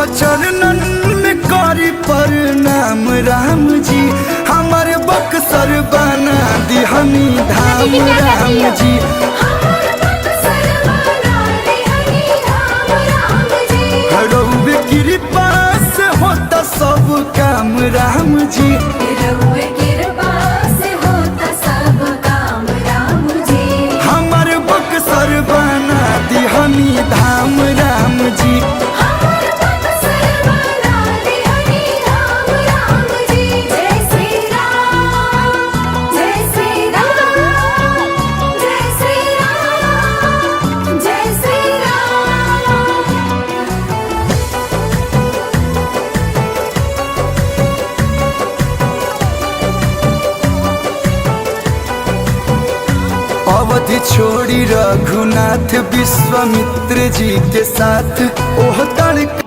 रउआ चरणन में करी प्रणाम राम जी। हमारे बक्सर बना दिहनी धाम राम जी। रउए कृपा से होता सब काम राम जी। हमारे बक्सर बना दिहनी धाम राम जी। अवधि छोड़ी रघुनाथ विश्वामित्र जी के साथ ओह तड़का